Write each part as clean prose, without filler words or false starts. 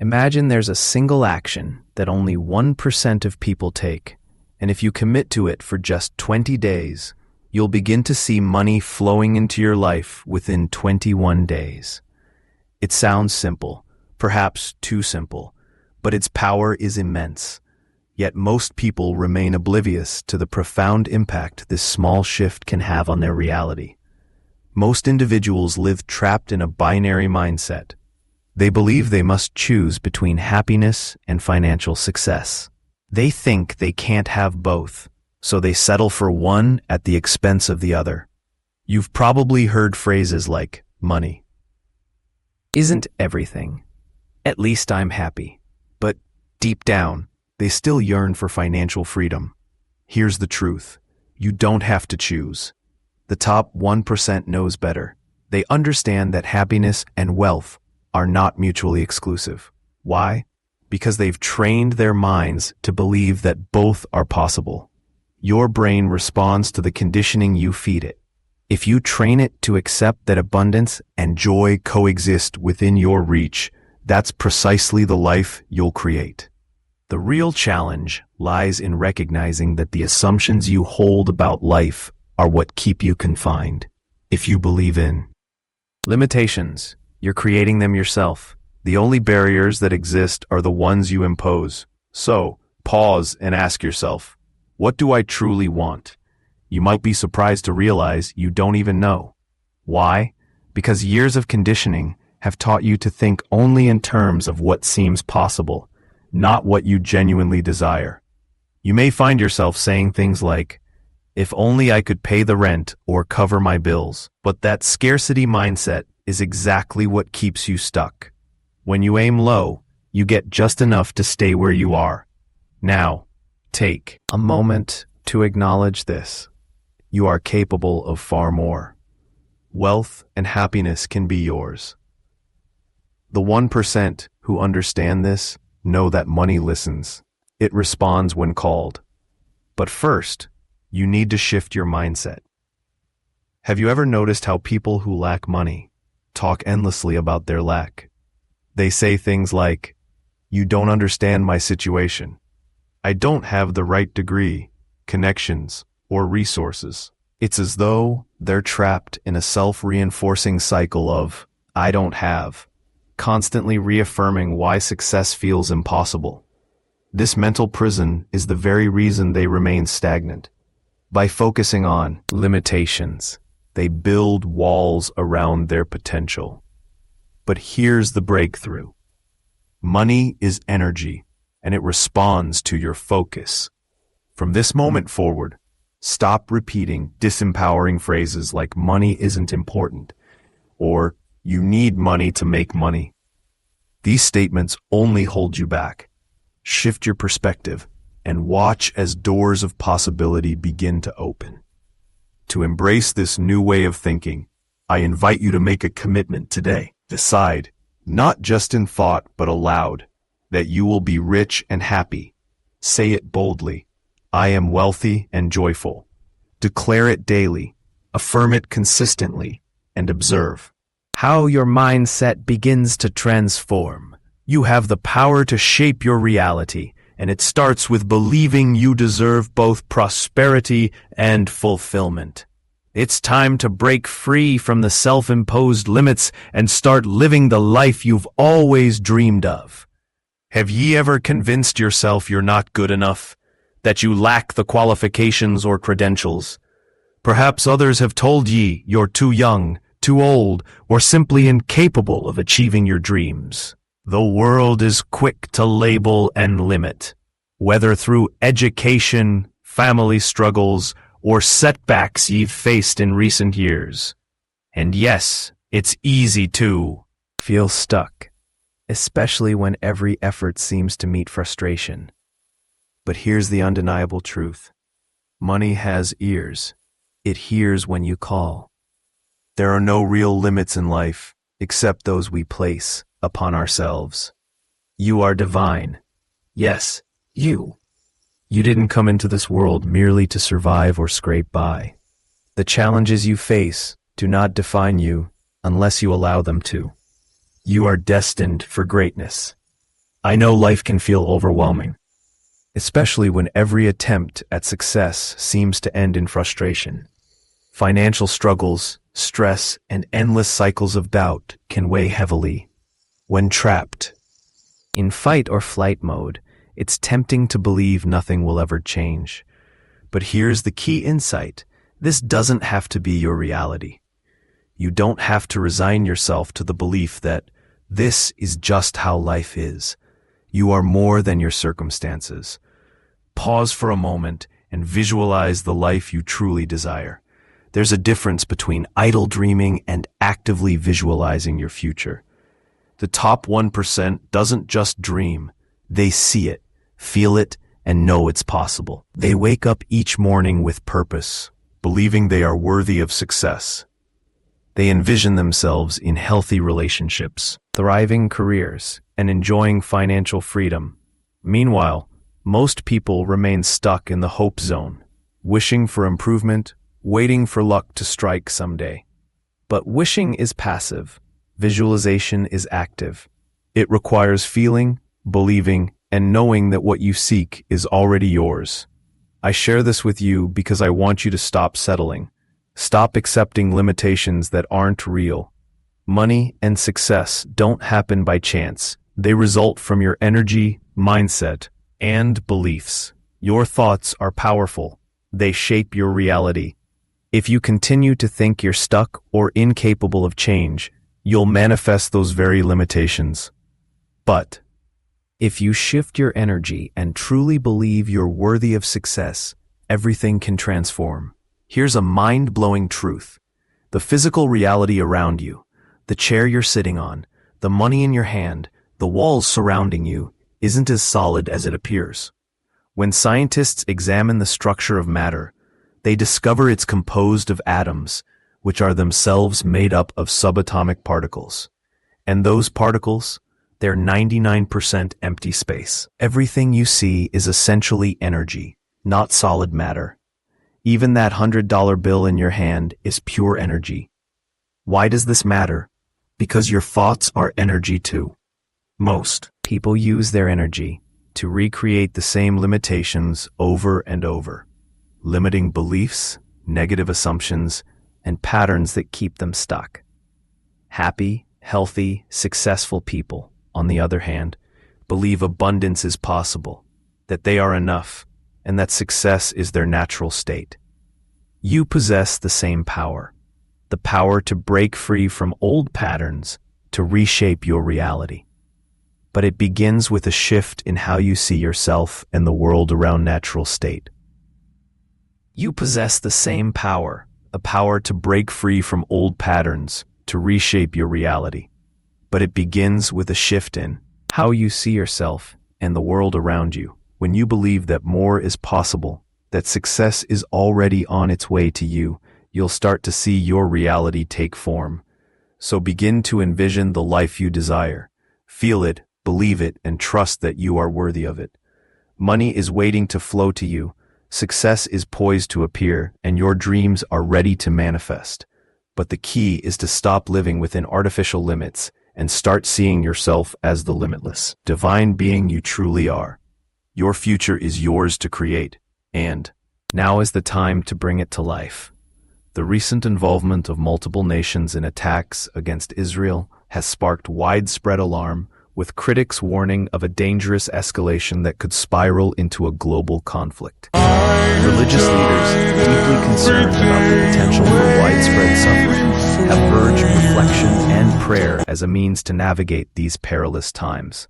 Imagine there's a single action that only 1% of people take, and if you commit to it for just 20 days, you'll begin to see money flowing into your life within 21 days. It sounds simple, perhaps too simple, but its power is immense. Yet most people remain oblivious to the profound impact this small shift can have on their reality. Most individuals live trapped in a binary mindset. They believe they must choose between happiness and financial success. They think they can't have both, so they settle for one at the expense of the other. You've probably heard phrases like, money isn't everything. At least I'm happy. But deep down, they still yearn for financial freedom. Here's the truth. You don't have to choose. The top 1% knows better. They understand that happiness and wealth are not mutually exclusive. Why? Because they've trained their minds to believe that both are possible. Your brain responds to the conditioning you feed it. If you train it to accept that abundance and joy coexist within your reach, that's precisely the life you'll create. The real challenge lies in recognizing that the assumptions you hold about life are what keep you confined. If you believe in limitations, you're creating them yourself. The only barriers that exist are the ones you impose. So, pause and ask yourself, what do I truly want? You might be surprised to realize you don't even know. Why? Because years of conditioning have taught you to think only in terms of what seems possible, not what you genuinely desire. You may find yourself saying things like, if only I could pay the rent or cover my bills. But that scarcity mindset is exactly what keeps you stuck. When you aim low, you get just enough to stay where you are. Now, take a moment to acknowledge this. You are capable of far more. Wealth and happiness can be yours. The 1% who understand this know that money listens. It responds when called. But first, you need to shift your mindset. Have you ever noticed how people who lack money talk endlessly about their lack? They say things like, you don't understand my situation. I don't have the right degree, connections, or resources. It's as though they're trapped in a self-reinforcing cycle of, I don't have, constantly reaffirming why success feels impossible. This mental prison is the very reason they remain stagnant. By focusing on limitations, they build walls around their potential. But here's the breakthrough. Money is energy, and it responds to your focus. From this moment forward, stop repeating disempowering phrases like money isn't important, or you need money to make money. These statements only hold you back. Shift your perspective and watch as doors of possibility begin to open. To embrace this new way of thinking, I invite you to make a commitment today. Decide, not just in thought but aloud, that you will be rich and happy. Say it boldly. I am wealthy and joyful. Declare it daily, affirm it consistently, and observe how your mindset begins to transform. You have the power to shape your reality, and it starts with believing you deserve both prosperity and fulfillment. It's time to break free from the self-imposed limits and start living the life you've always dreamed of. Have ye ever convinced yourself you're not good enough? That you lack the qualifications or credentials? Perhaps others have told ye you're too young, too old, or simply incapable of achieving your dreams. The world is quick to label and limit, whether through education, family struggles, or setbacks you've faced in recent years. And yes, it's easy to feel stuck, especially when every effort seems to meet frustration. But here's the undeniable truth. Money has ears. It hears when you call. There are no real limits in life, except those we place upon ourselves. You are divine. Yes, you. You didn't come into this world merely to survive or scrape by. The challenges you face do not define you unless you allow them to. You are destined for greatness. I know life can feel overwhelming, especially when every attempt at success seems to end in frustration. Financial struggles, stress, and endless cycles of doubt can weigh heavily. When trapped in fight or flight mode, it's tempting to believe nothing will ever change. But here's the key insight. This doesn't have to be your reality. You don't have to resign yourself to the belief that this is just how life is. You are more than your circumstances. Pause for a moment and visualize the life you truly desire. There's a difference between idle dreaming and actively visualizing your future. The top 1% doesn't just dream. They see it, feel it, and know it's possible. They wake up each morning with purpose, believing they are worthy of success. They envision themselves in healthy relationships, thriving careers, and enjoying financial freedom. Meanwhile, most people remain stuck in the hope zone, wishing for improvement, waiting for luck to strike someday. But wishing is passive. Visualization is active. It requires feeling, believing, and knowing that what you seek is already yours. I share this with you because I want you to stop settling. Stop accepting limitations that aren't real. Money and success don't happen by chance. They result from your energy, mindset, and beliefs. Your thoughts are powerful. They shape your reality. If you continue to think you're stuck or incapable of change, you'll manifest those very limitations. But if you shift your energy and truly believe you're worthy of success, everything can transform. Here's a mind-blowing truth. The physical reality around you, the chair you're sitting on, the money in your hand, the walls surrounding you, isn't as solid as it appears. When scientists examine the structure of matter, they discover it's composed of atoms, which are themselves made up of subatomic particles. And those particles, they're 99% empty space. Everything you see is essentially energy, not solid matter. Even that $100 bill in your hand is pure energy. Why does this matter? Because your thoughts are energy too. Most people use their energy to recreate the same limitations over and over. Limiting beliefs, negative assumptions, and patterns that keep them stuck. Happy, healthy, successful people, on the other hand, believe abundance is possible, that they are enough, and that success is their natural state. You possess the same power, the power to break free from old patterns, to reshape your reality. But it begins with a shift in how you see yourself and the world around natural state. You possess the same power, the power to break free from old patterns, to reshape your reality. But it begins with a shift in how you see yourself and the world around you. When you believe that more is possible, that success is already on its way to you, you'll start to see your reality take form. So begin to envision the life you desire. Feel it, believe it, and trust that you are worthy of it. Money is waiting to flow to you. Success is poised to appear, and your dreams are ready to manifest. But the key is to stop living within artificial limits and start seeing yourself as the limitless, divine being you truly are. Your future is yours to create, and now is the time to bring it to life. The recent involvement of multiple nations in attacks against Israel has sparked widespread alarm, with critics warning of a dangerous escalation that could spiral into a global conflict. Religious leaders, deeply concerned about the potential for widespread suffering, have urged reflection and prayer as a means to navigate these perilous times.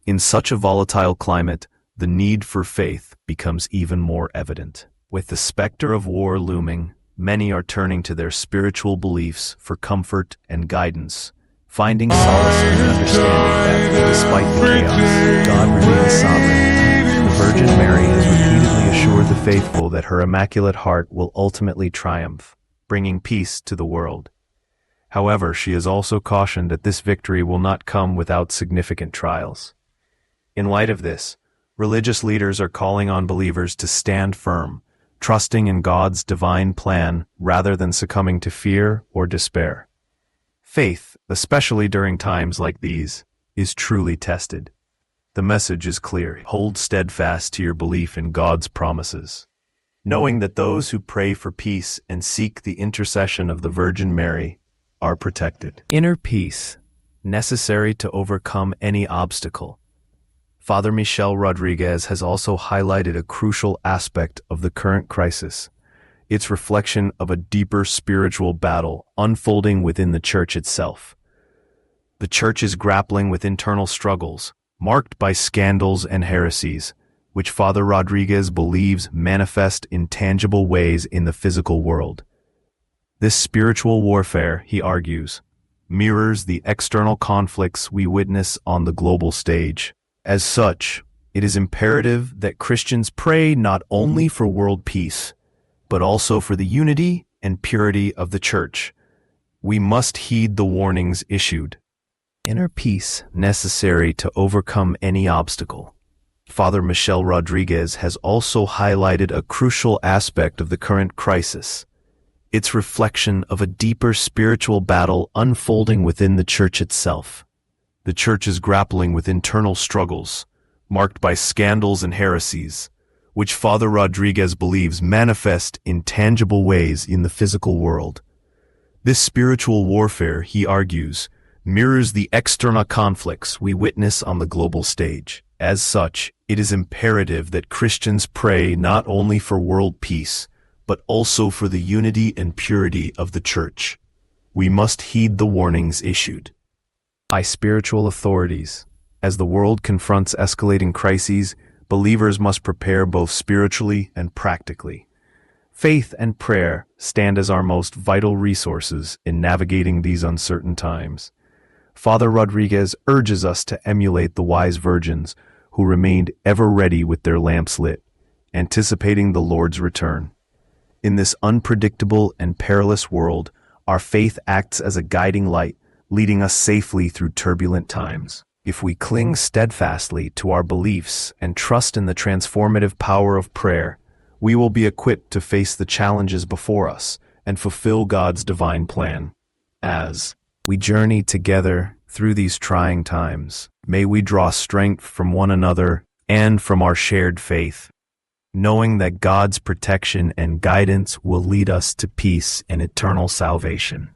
In such a volatile climate, the need for faith becomes even more evident. With the specter of war looming, many are turning to their spiritual beliefs for comfort and guidance, finding solace in the understanding that, despite the chaos, God remains sovereign. The Virgin Mary has repeatedly assured the faithful that her Immaculate Heart will ultimately triumph, bringing peace to the world. However, she has also cautioned that this victory will not come without significant trials. In light of this, religious leaders are calling on believers to stand firm, trusting in God's divine plan rather than succumbing to fear or despair. Faith, especially during times like these, is truly tested. The message is clear. Hold steadfast to your belief in God's promises, knowing that those who pray for peace and seek the intercession of the Virgin Mary are protected. Inner peace, necessary to overcome any obstacle. Father Michel Rodriguez has also highlighted a crucial aspect of the current crisis, its reflection of a deeper spiritual battle unfolding within the Church itself. The Church is grappling with internal struggles, marked by scandals and heresies, which Father Rodriguez believes manifest in tangible ways in the physical world. This spiritual warfare, he argues, mirrors the external conflicts we witness on the global stage. As such, it is imperative that Christians pray not only for world peace, but also for the unity and purity of the Church. We must heed the warnings issued. Inner peace necessary to overcome any obstacle. Father Michel Rodriguez has also highlighted a crucial aspect of the current crisis, its reflection of a deeper spiritual battle unfolding within the Church itself. The Church is grappling with internal struggles, marked by scandals and heresies, which Father Rodriguez believes manifest in tangible ways in the physical world. This spiritual warfare, he argues, mirrors the external conflicts we witness on the global stage. As such, it is imperative that Christians pray not only for world peace, but also for the unity and purity of the Church. We must heed the warnings issued by spiritual authorities. As the world confronts escalating crises, believers must prepare both spiritually and practically. Faith and prayer stand as our most vital resources in navigating these uncertain times. Father Rodriguez urges us to emulate the wise virgins who remained ever ready with their lamps lit, anticipating the Lord's return. In this unpredictable and perilous world, our faith acts as a guiding light, leading us safely through turbulent times. If we cling steadfastly to our beliefs and trust in the transformative power of prayer, we will be equipped to face the challenges before us and fulfill God's divine plan. As we journey together through these trying times, may we draw strength from one another and from our shared faith, knowing that God's protection and guidance will lead us to peace and eternal salvation.